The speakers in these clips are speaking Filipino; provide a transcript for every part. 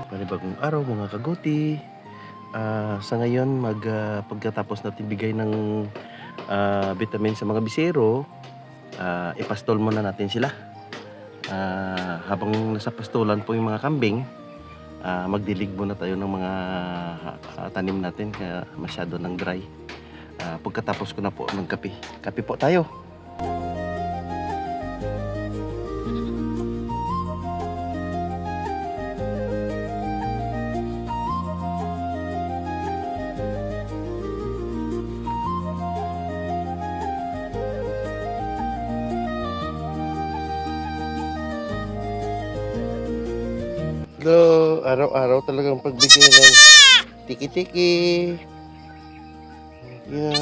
Panibagong araw mga kaguti. Sa ngayon pagkatapos natin bigay ng vitamin sa mga bisero, ipastol muna natin sila. Habang nasa pastulan po yung mga kambing, magdilig muna tayo ng mga tanim natin kaya masyado ng dry. Pagkatapos ko na po magkape. Kape po tayo. Hello, araw-araw talagang pagbigay ng tiki-tiki. Yan.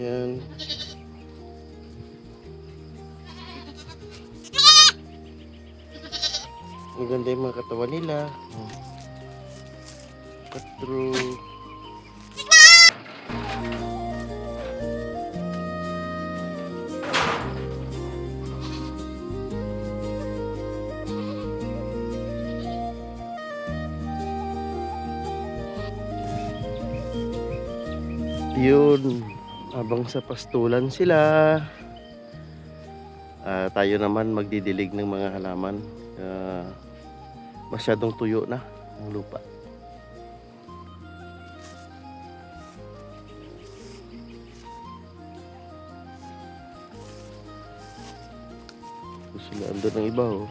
Yan. Maganda yung mga katawan nila. Katro. Yun, habang sa pastulan sila, tayo naman magdidilig ng mga halaman. Masyadong tuyo na ang lupa. Sila andun ng iba oh.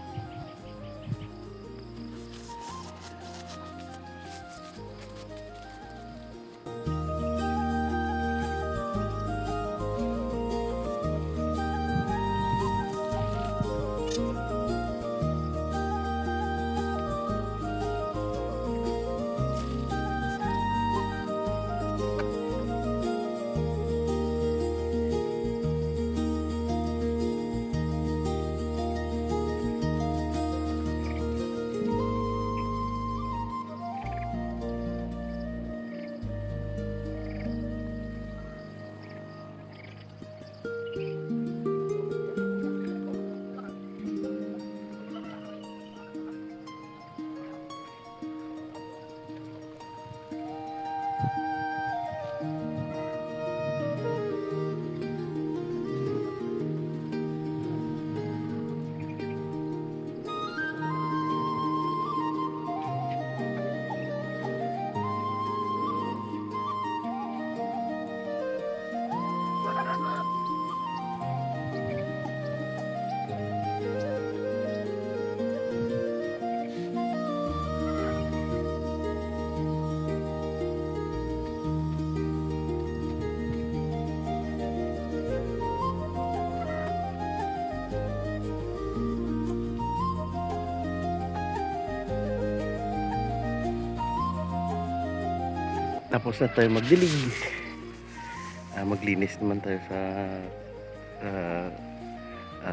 Tapos na tayo magdilig. Maglinis naman tayo sa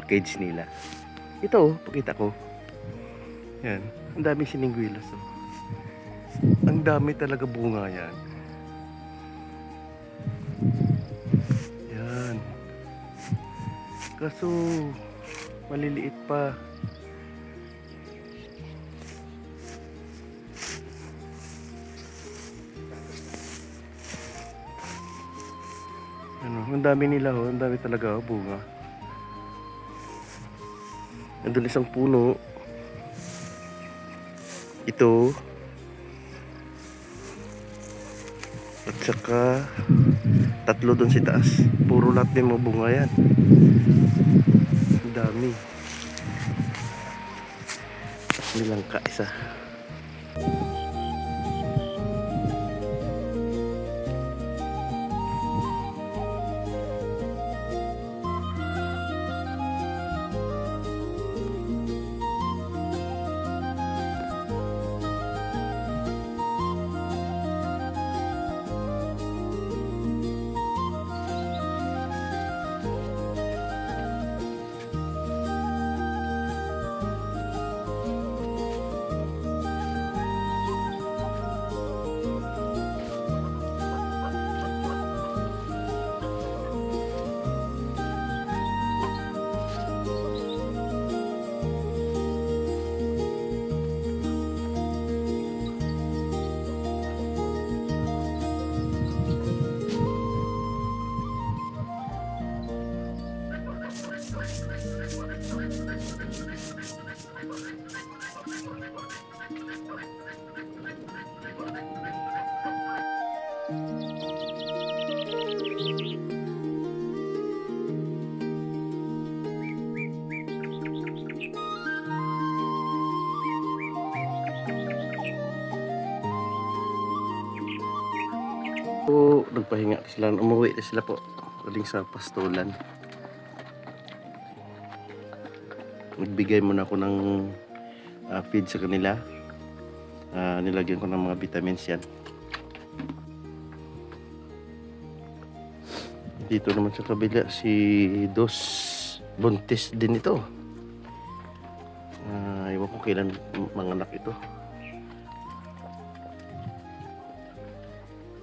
cage nila. Ito, pakita ko. Yan, ang dami siningwilas. Oh. Ang dami talaga bunga yan. Yan. Kaso, maliliit pa. Ang dami nila oh, ang dami talaga oh, bunga. Nandun isang puno. Ito. At saka tatlo dun sa taas. Puro lahat din mga bunga yan. Ang dami. Nilang kaisa. Po, nagpahinga sila, umuwi na sila po galing sa pastulan. Nagbigay muna ako ng feed sa kanila. Nilagyan ko ng mga vitamins yan. Dito naman sa kabila si Dos, buntis din ito. Ewan ko kailan manganak ito.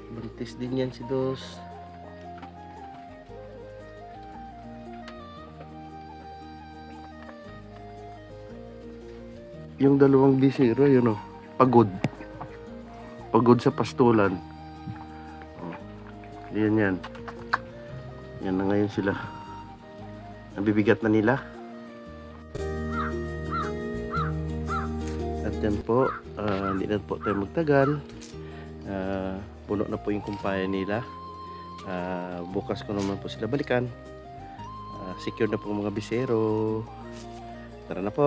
Buntis din yan si Dos. Yung dalawang bisiro, yun o, pagod. Pagod sa pastulan. Yan. Yan na ngayon sila. Nabibigat na nila. At yan po, hindi na po tayo magtagal. Puno na po yung kumpayan nila. Bukas ko naman po sila balikan. Secure na po mga bisero. Tara na po.